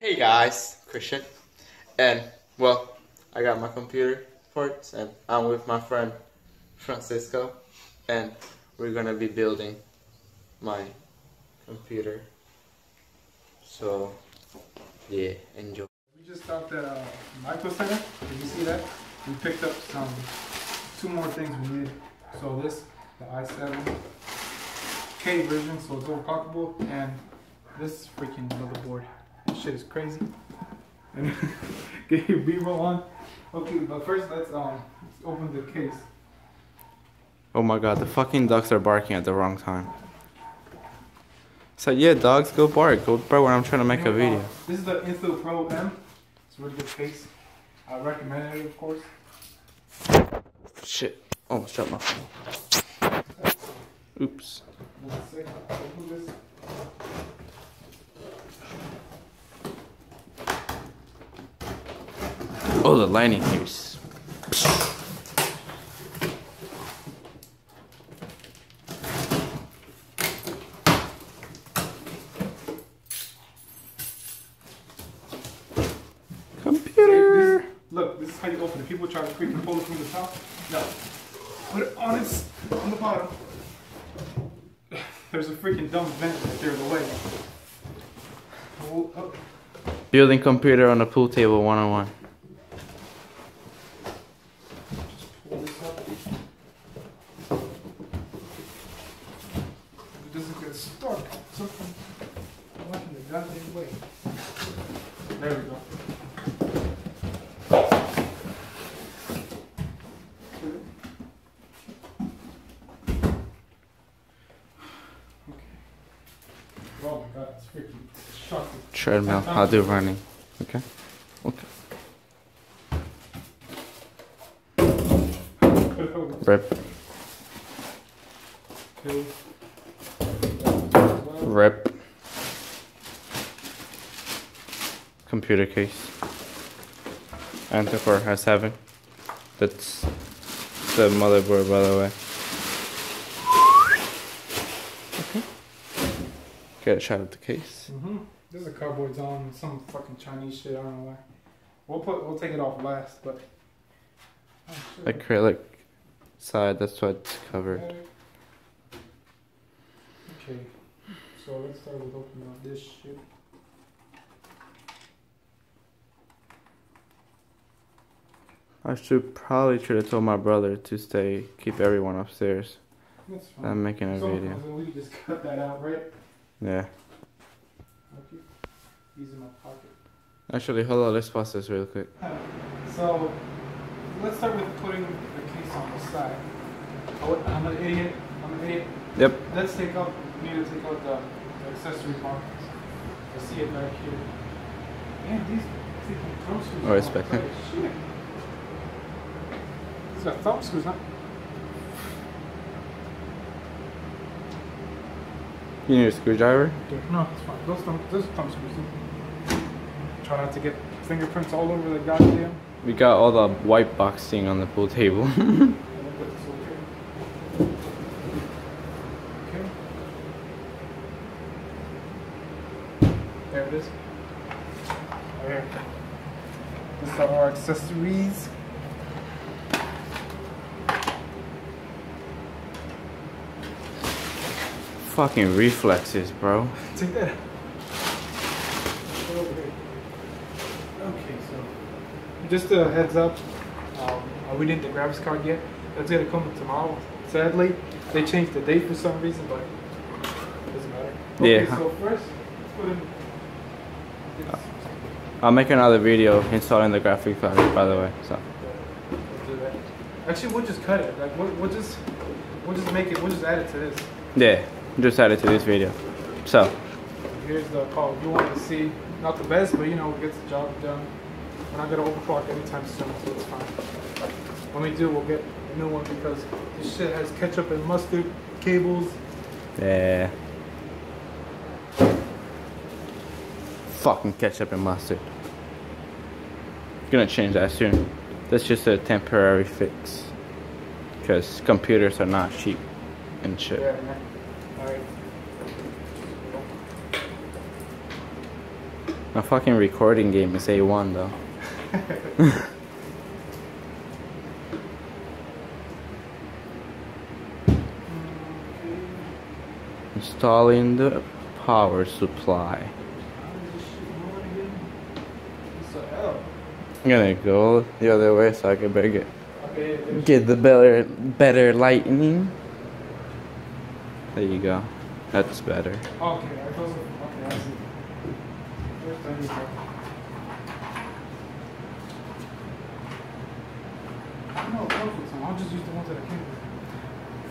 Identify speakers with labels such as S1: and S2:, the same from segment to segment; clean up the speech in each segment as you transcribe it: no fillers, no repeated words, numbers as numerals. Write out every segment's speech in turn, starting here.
S1: Hey guys, Christian, and well, I got my computer parts, and I'm with my friend Francisco, and we're gonna be building my computer. So, yeah, enjoy.
S2: We just stopped at Micro Center. Did you see that? We picked up two more things we needed. So this, the i7K version, so it's overclockable, and this freaking motherboard. This shit is crazy. And get your B-roll on. Okay, but first let's open the case.
S1: Oh my god, the fucking ducks are barking at the wrong time. So yeah, dogs, go bark when I'm trying to make a video.
S2: This is the Insta Pro M. It's a really good case. I recommend it, of course.
S1: Shit, almost dropped my phone. Oops.
S2: Open this.
S1: Oh, the lining case. Computer.
S2: Look, this is how you open it. People try to freaking pull it from the top. No. Put it on the bottom. There's a freaking dumb vent right there in the way. Hold up.
S1: Building computer on a pool table 101.
S2: Just pull this up. It doesn't get stuck. Something. I'm not in the goddamn way. There we go. Oh my god, it's freaking shocking.
S1: Treadmill, I'll do running. Okay? Okay. Rip.
S2: Okay.
S1: Rip. Computer case. Anticore S7. That's the motherboard, by the way. Okay. Get a shot of the case.
S2: This is a cardboard zone, some fucking Chinese shit. I don't know why. We'll take it off last, but
S1: Acrylic side, that's what it's covered.
S2: Okay, so let's start with opening up this shit.
S1: I should have told my brother to keep everyone upstairs.
S2: That's fine.
S1: I'm making a video.
S2: So we just cut that out, right?
S1: Yeah.
S2: Okay. These in my pocket.
S1: Actually, hold on, let's pause this real quick.
S2: So let's start with putting the case on the side. Oh, I'm an idiot.
S1: Yep.
S2: We need to take out the accessory parts. I see it back here. Man, these freaking thumb screws.
S1: Oh, it's back there.
S2: Shit. These got thumb screws, huh?
S1: You need a screwdriver?
S2: No, it's fine. Those thumb screws. Try not to get fingerprints all over the goddamn.
S1: We got all the white boxing on the pool table.
S2: Okay. There it is. There. These are our accessories.
S1: Fucking reflexes, bro.
S2: Take that. Okay, so just a heads up, we didn't get the graphics card yet. That's gonna come tomorrow. Sadly, they changed the date for some reason, but it doesn't matter. Okay,
S1: Yeah.
S2: so first, let's put in.
S1: I'll make another video installing the graphics card, by the way. So.
S2: We'll do that. Actually, we'll just cut it. Like we'll just make it. We'll just add it to this.
S1: Yeah, just added to this video. So.
S2: Here's the call. If you want to see, not the best, but you know, gets the job done. We're not gonna overclock anytime soon, so it's fine. When we do, we'll get a new one because this shit has ketchup and mustard cables.
S1: Yeah. Fucking ketchup and mustard. Gonna change that soon. That's just a temporary fix. Because computers are not cheap and shit.
S2: Yeah, Alright.
S1: My fucking recording game is A1 though. Installing the power supply. I'm gonna go the other way so I can better get the better lighting. There you go. That's better.
S2: Okay, I see. First time you go. No, I'll just use the ones that I can.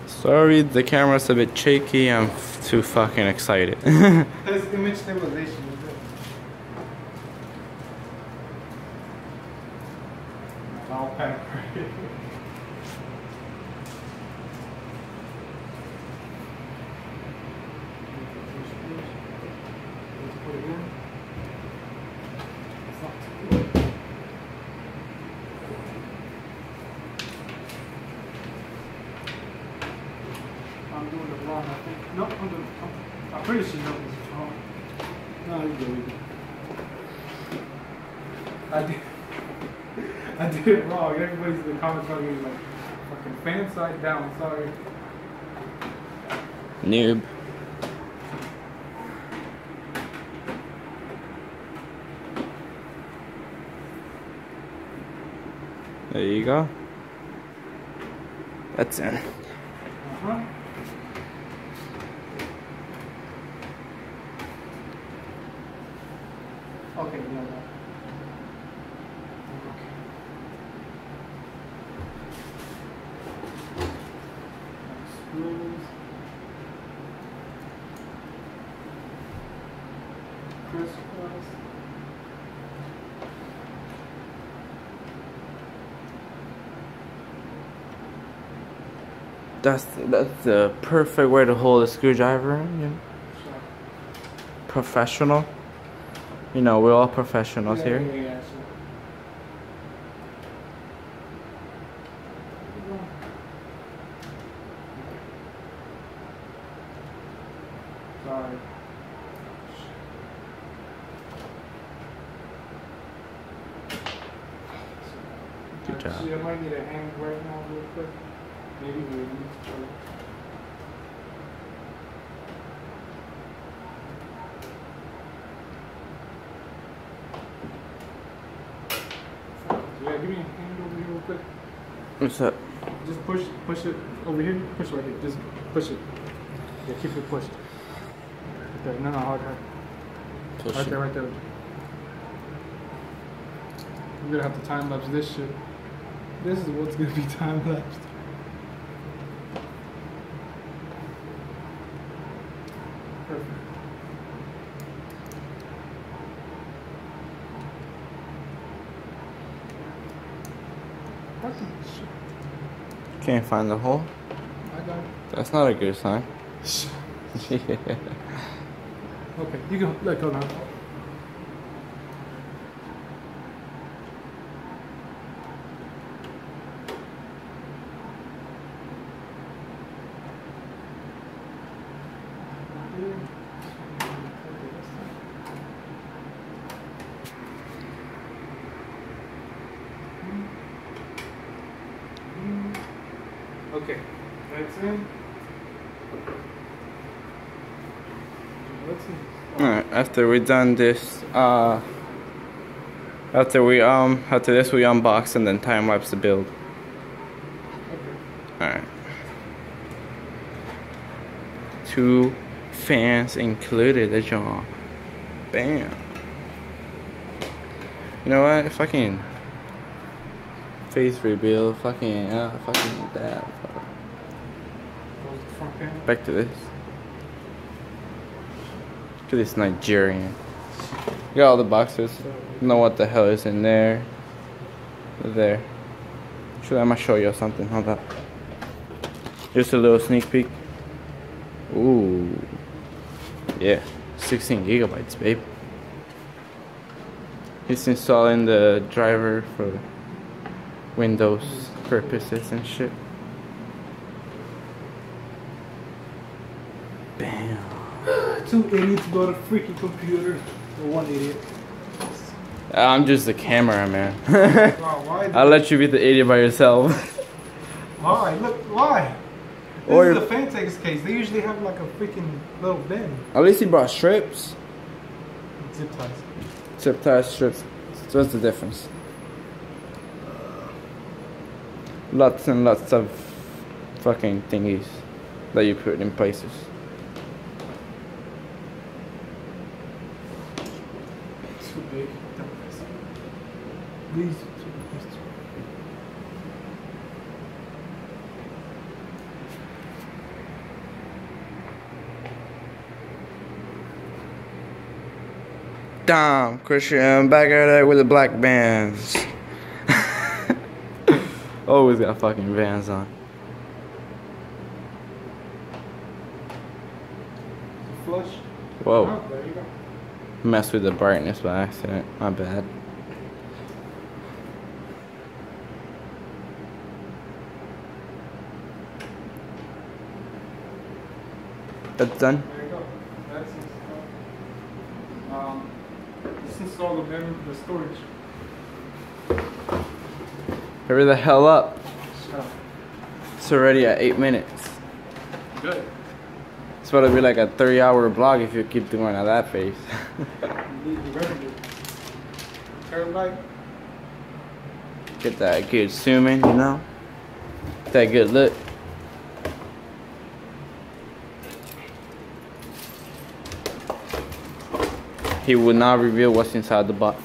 S1: Sorry, the camera's a bit shaky. I'm too fucking excited.
S2: There's image stabilization. Okay. I'm doing it wrong, I think. No, I'm pretty sure this is wrong. No, you do it. I did it wrong. Everybody's in the comments telling me like fucking fan side down, sorry.
S1: Noob. There you go. That's in.
S2: Uh-huh. Okay, yeah, yeah. Screws. Crisscross.
S1: That's the perfect way to hold a screwdriver. You know? Professional. You know, we're all professionals here.
S2: Yeah, sorry.
S1: Good job.
S2: Actually, I might need a hand right now real quick. Maybe we need to try. Yeah, give me a hand over here real quick.
S1: What's up?
S2: Just push it over here. Push right here. Just push it. Yeah, keep it pushed. Right there. No, hard.
S1: Push
S2: Right
S1: it.
S2: there, right there. I'm gonna have to time lapse this shit. This is what's gonna be time lapsed. Perfect. Fucking shit.
S1: Can't find the hole.
S2: I got it.
S1: That's not a good sign.
S2: Okay, you can let go now. Okay, that's in. Let's see.
S1: Alright, after we done this, after this we unbox and then time lapse the build.
S2: Okay.
S1: Alright. 2 fans included, the John. Bam. You know what? Fucking face reveal. Fucking that.
S2: Close the front panel.
S1: Back to this. Look at this Nigerian. You got all the boxes. Know what the hell is in there. There. Actually, I'm gonna show you something. Hold up. Just a little sneak peek. Ooh. Yeah. 16 gigabytes, babe. He's installing the driver for Windows purposes and shit. Bam.
S2: 2 idiots bought a freaking computer. Or 1 idiot.
S3: I'm just the cameraman.
S2: Wow, why?
S3: I'll let you be the idiot by yourself.
S2: Why? Look, why? This
S3: Or
S2: is the Fantex case. They usually have like a freaking little bin.
S3: at least he brought strips.
S2: Zip ties.
S3: Zip ties, strips. So what's the difference? Lots and lots of fucking thingies that you put in places.
S2: Too big. These.
S3: Damn, Christian back at it with the black bands. Always got fucking Vans on.
S2: Flush.
S3: Whoa.
S2: Oh, there you go.
S3: Messed with the brightness by accident. My bad. That's done.
S2: There you go. That's installed. Let's install the memory, the storage.
S3: Hurry the hell up.
S2: So,
S3: It's already at 8 minutes.
S2: good.
S3: It's about to be like a 3-hour vlog if you keep doing it at that pace.
S2: Need the revenue. Turn light.
S3: Get that good zoom in, you know? That good look. He will not reveal what's inside the box.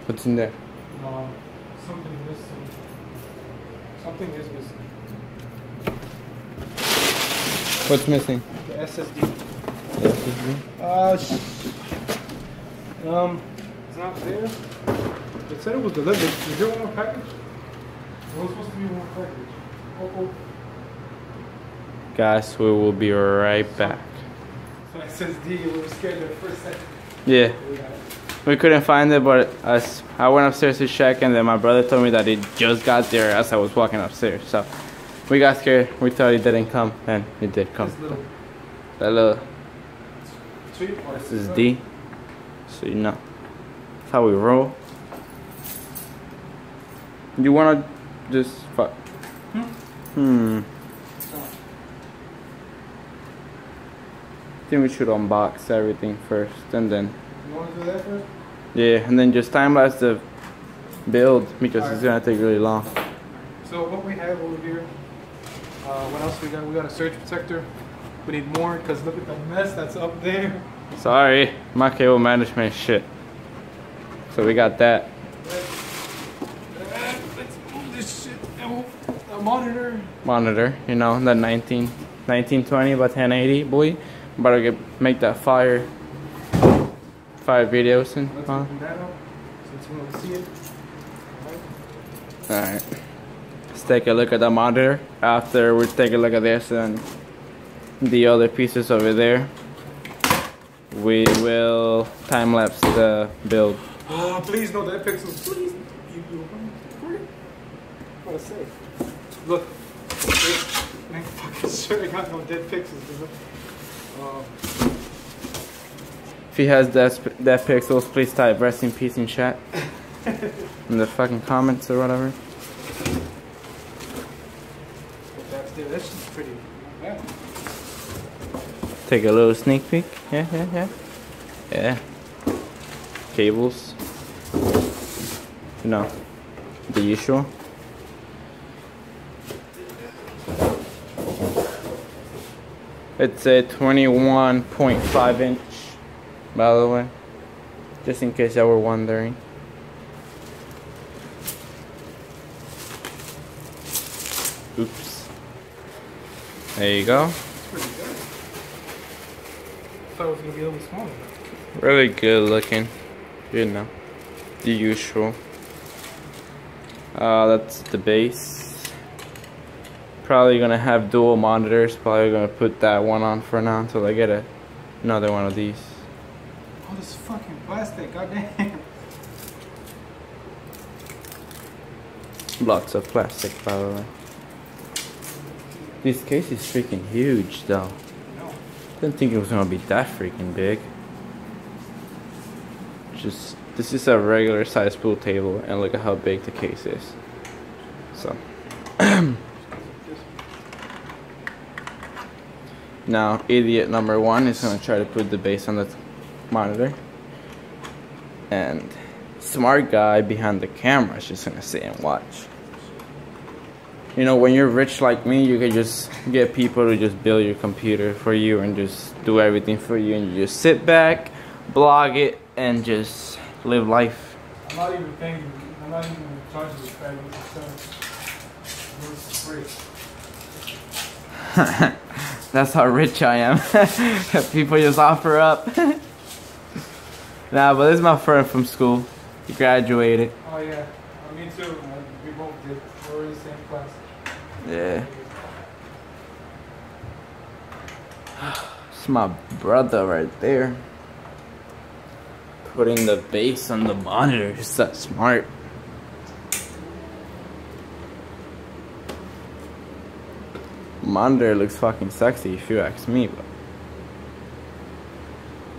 S3: What's in there?
S2: Something missing. Something is missing.
S3: What's missing?
S2: The SSD.
S3: SSD?
S2: It's not there. It said it was delivered. Is there one more package? There was supposed to be one more package. Oh.
S3: Guys, we will be right back.
S2: So SSD, we were scared there for a second.
S3: Yeah.
S2: We got it.
S3: We couldn't find it, but I went upstairs to check, and then my brother told me that it just got there as I was walking upstairs. So we got scared. We thought it didn't come, and it did come. That little SSD. So you know, that's how we roll. You wanna just fuck? I think we should unbox everything first, and then.
S2: You want to do that first?
S3: Yeah, and then just time lapse the build because it's gonna take really long.
S2: So what we have over here, what else we got? We got a surge protector. We need more because look at the mess that's up there.
S3: Sorry, my cable management shit. So we got that.
S2: Let's move this shit. A monitor.
S3: Monitor, you know, the 1920 by 1080, boy. About to make that fire 5 videos and
S2: Let's open that up since we want to see it.
S3: Alright. Let's take a look at the monitor after we take a look at this and the other pieces over there. We will time lapse the build.
S2: Oh, please no dead pixels. Please. What I say? Look. Man, fucking sure I got no dead pixels, dude.
S3: If he has death pixels, please type rest in peace in chat. In the fucking comments or whatever.
S2: That's just pretty bad.
S3: Take a little sneak peek. Yeah. Cables. You know, the usual. It's a 21.5 inch, by the way, just in case y'all were wondering. Oops. There you go.
S2: It's pretty good. I thought it was gonna be a little smaller.
S3: Really good looking, you know, the usual. That's the base. Probably gonna have dual monitors. Probably gonna put that one on for now until I get another one of these.
S2: Oh, this fucking plastic, goddamn.
S3: Lots of plastic, by the way. This case is freaking huge, though.
S2: No.
S3: Didn't think it was gonna be that freaking big. Just, this is a regular size pool table, and look at how big the case is. So. Now, idiot number one is gonna try to put the base on the monitor. And smart guy behind the camera is just gonna sit and watch. You know, when you're rich like me, you can just get people to just build your computer for you and just do everything for you, and you just sit back, blog it, and just live life.
S2: I'm not even thinking. I'm not even charging this guy with the service.
S3: That's how rich I am. People just offer up. Nah, but this is my friend from school. He graduated.
S2: Oh yeah, me too. We both did. We're in the same class.
S3: Yeah. It's my brother right there. Putting the base on the monitor. Is that smart? Monitor looks fucking sexy if you ask me, but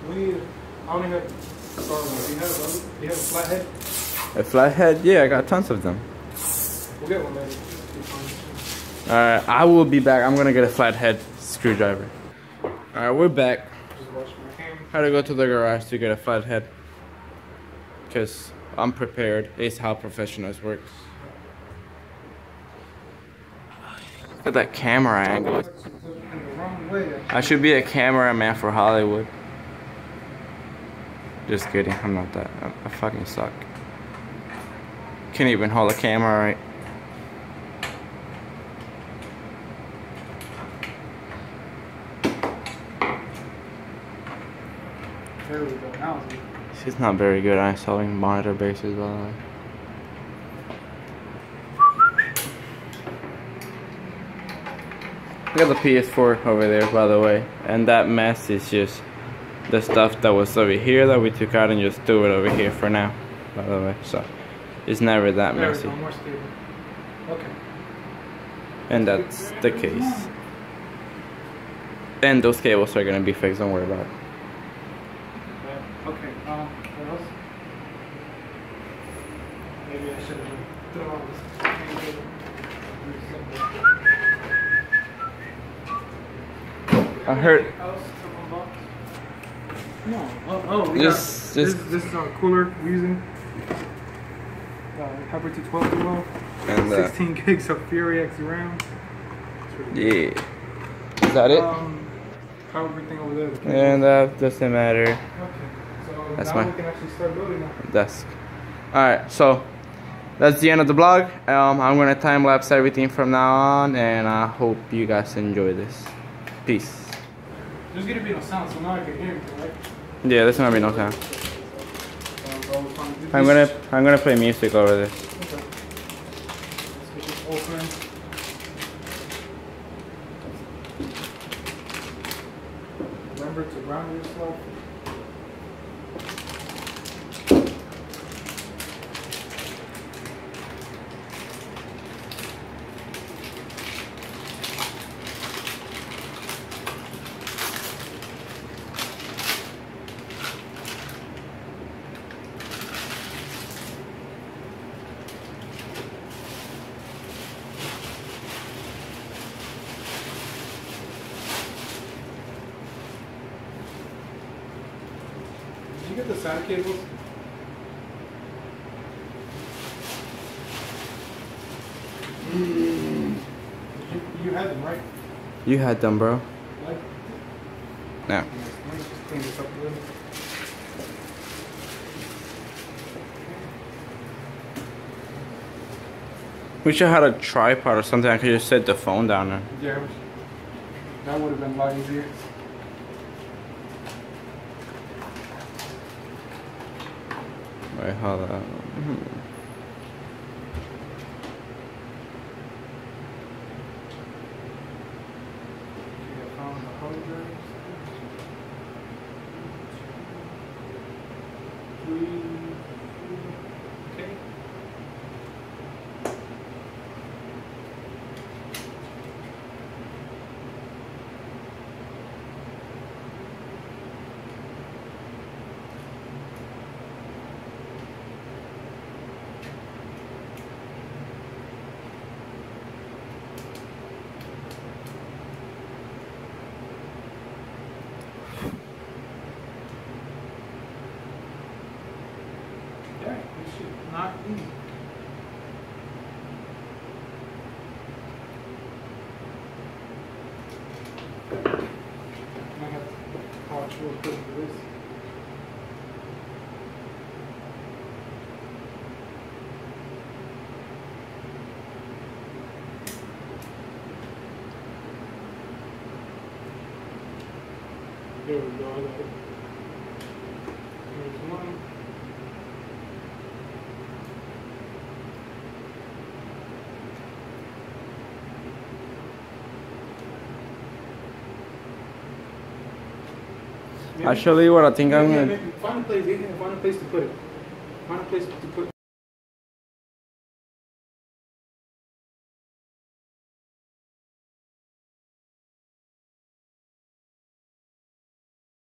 S2: We need. I only have. Sorry, do you have a flathead?
S3: a flathead? Yeah, I got tons of them.
S2: We'll get one later.
S3: Alright, I will be back. I'm gonna get a flathead screwdriver. Alright, we're back.
S2: Just wash my hands.
S3: Had to go to the garage to get a flathead. Because I'm prepared. It's how professionals work. Look at that camera angle.
S2: In the wrong way.
S3: I should be a cameraman for Hollywood. Just kidding, I'm not that. I fucking suck. Can't even hold a camera right.
S2: There we go. Now it's good.
S3: She's not very good at installing monitor bases, by the way. Look at the PS4 over there, by the way. And that mess is just the stuff that was over here that we took out and just threw it over here for now, by the way. So it's never that
S2: There we
S3: messy.
S2: go. More stable. Okay.
S3: And that's the case. And those cables are gonna be fixed, don't worry about it.
S2: Okay. What else? Maybe I should have thrown all this.
S3: I heard.
S2: No. Oh, we
S3: Just-
S2: got, this is our cooler we're using. Hyper 212 duo.
S3: And
S2: 16 gigs of Fury X RAM.
S3: yeah. Is that it?
S2: How everything over there. The
S3: And that doesn't matter.
S2: Okay. So
S3: That's
S2: now
S3: my-
S2: we can actually start building now.
S3: Desk. Alright, so that's the end of the vlog. I'm gonna time lapse everything from now on, and I hope you guys enjoy this. Peace.
S2: There's gonna be no sound, so now I can hear you, right?
S3: Yeah, there's gonna be no sound. I'm gonna play music over this.
S2: Okay. Let's just open. Remember to ground yourself. Did you get the side cables? You had them, right?
S3: You had them, bro.
S2: Like,
S3: No.
S2: let me just clean this up a little.
S3: Wish I had a tripod or something. I could just set the phone down there.
S2: Yeah, that would have been a lot easier.
S3: Wait, hold on.
S2: Okay, I found the hard drives. This shit not easy. I have to watch real quick for this. There we go, I got it. Here's one.
S3: Actually, what I think I'm gonna
S2: Find a place. Find a place to put it. Find a place to put it.